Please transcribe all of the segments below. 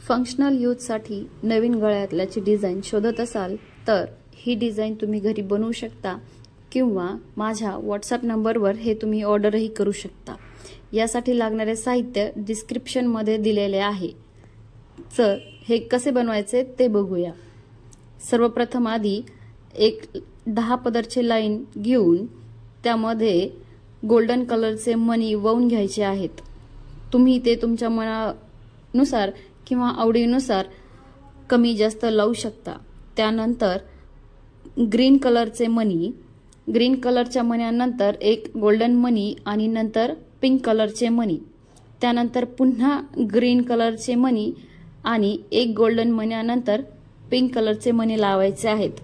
Functional यूजसाठी नवीन गळ्यातल्याची design शोधत असाल तर ही डिझाइन तुम्ही घरी बनवू शकता किंवा माझ्या व्हॉट्सअप नंबरवर हे तुम्ही ऑर्डरही करू शकता। यासाठी लागणारे साहित्य डिस्क्रिप्शन मध्ये दिलेले आहे। तर हे कसे बनवायचे ते बघूया। सर्वप्रथम आधी एक 10 पदरचे लाईन घेऊन त्यामध्ये गोल्डन कलरचे मणी ववून घ्यायचे आहेत। तुम्ही ते तुमच्या मनानुसार किंवा आवडीनुसार कमी जास्त लावू शकता। त्यानंतर ग्रीन कलरचे मणी, ग्रीन कलरच्या मण्यानंतर एक गोल्डन मणी आणि नंतर पिंक कलरचे मणी, त्यानंतर पुन्हा ग्रीन कलरचे मणी आणि एक गोल्डन मण्यानंतर पिंक कलरचे मणी लावायचे आहेत।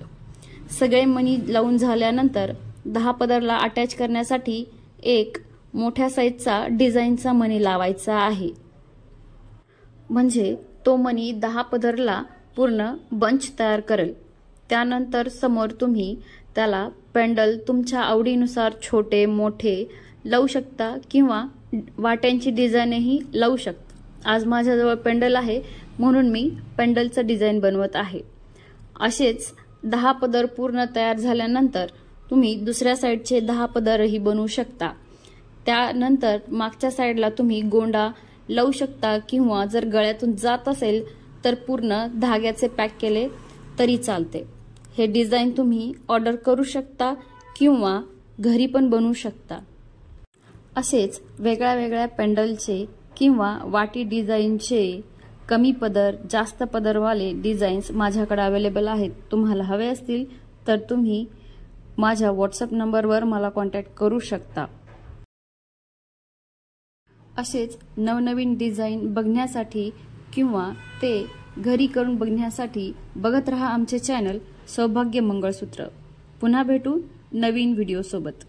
सगळे मणी लावून झाल्यानंतर 10 पदरला अटॅच करण्यासाठी एक मोठ्या साईजचा डिझाईनचा मणी लावायचा आहे। म्हणजे तो मणी 10 पदरला पूर्ण बंच तयार करेल। त्यानंतर समोर तुम्ही त्याला पेंडल तुमच्या आवडीनुसार छोटे मोठे लावू शकता किंवा वाट्यांची डिझाईनही लावू शकता। आज माझ्याजवळ पेंडल आहे म्हणून मी पेंडलचं डिझाइन बनवत आहे। असेच 10 पदर पूर्ण तयार झाल्यानंतर तुम्ही दुसऱ्या साइडचे 10 पदरही बनवू शकता। त्यानंतर मागच्या साइडला तुम्ही गोंडा लावू शकता किंवा जर गळ्यातून जात असेल तर पूर्ण धाग्याचे पॅक केले तरी चालते। हे डिझाइन तुम्ही ऑर्डर करू शकता किंवा घरी पण बनवू शकता। असेच वेगळ्या वेगळ्या पेंडलचे किंवा वाटी डिझाइनचे कमी पदर जास्त पदरवाले डिझाईन्स माझ्याकडे अवेलेबल आहेत। तुम्हाला हवे असतील तर तुम्ही माझ्या व्हॉट्सअप नंबरवर मला कॉन्टॅक्ट करू शकता। असेच नवनवीन डिझाइन बघण्यासाठी किंवा ते घरी करून बघण्यासाठी बघत रहा आमचे चॅनल सौभाग्य मंगळसूत्र। पुन्हा भेटू नवीन व्हिडिओ सोबत।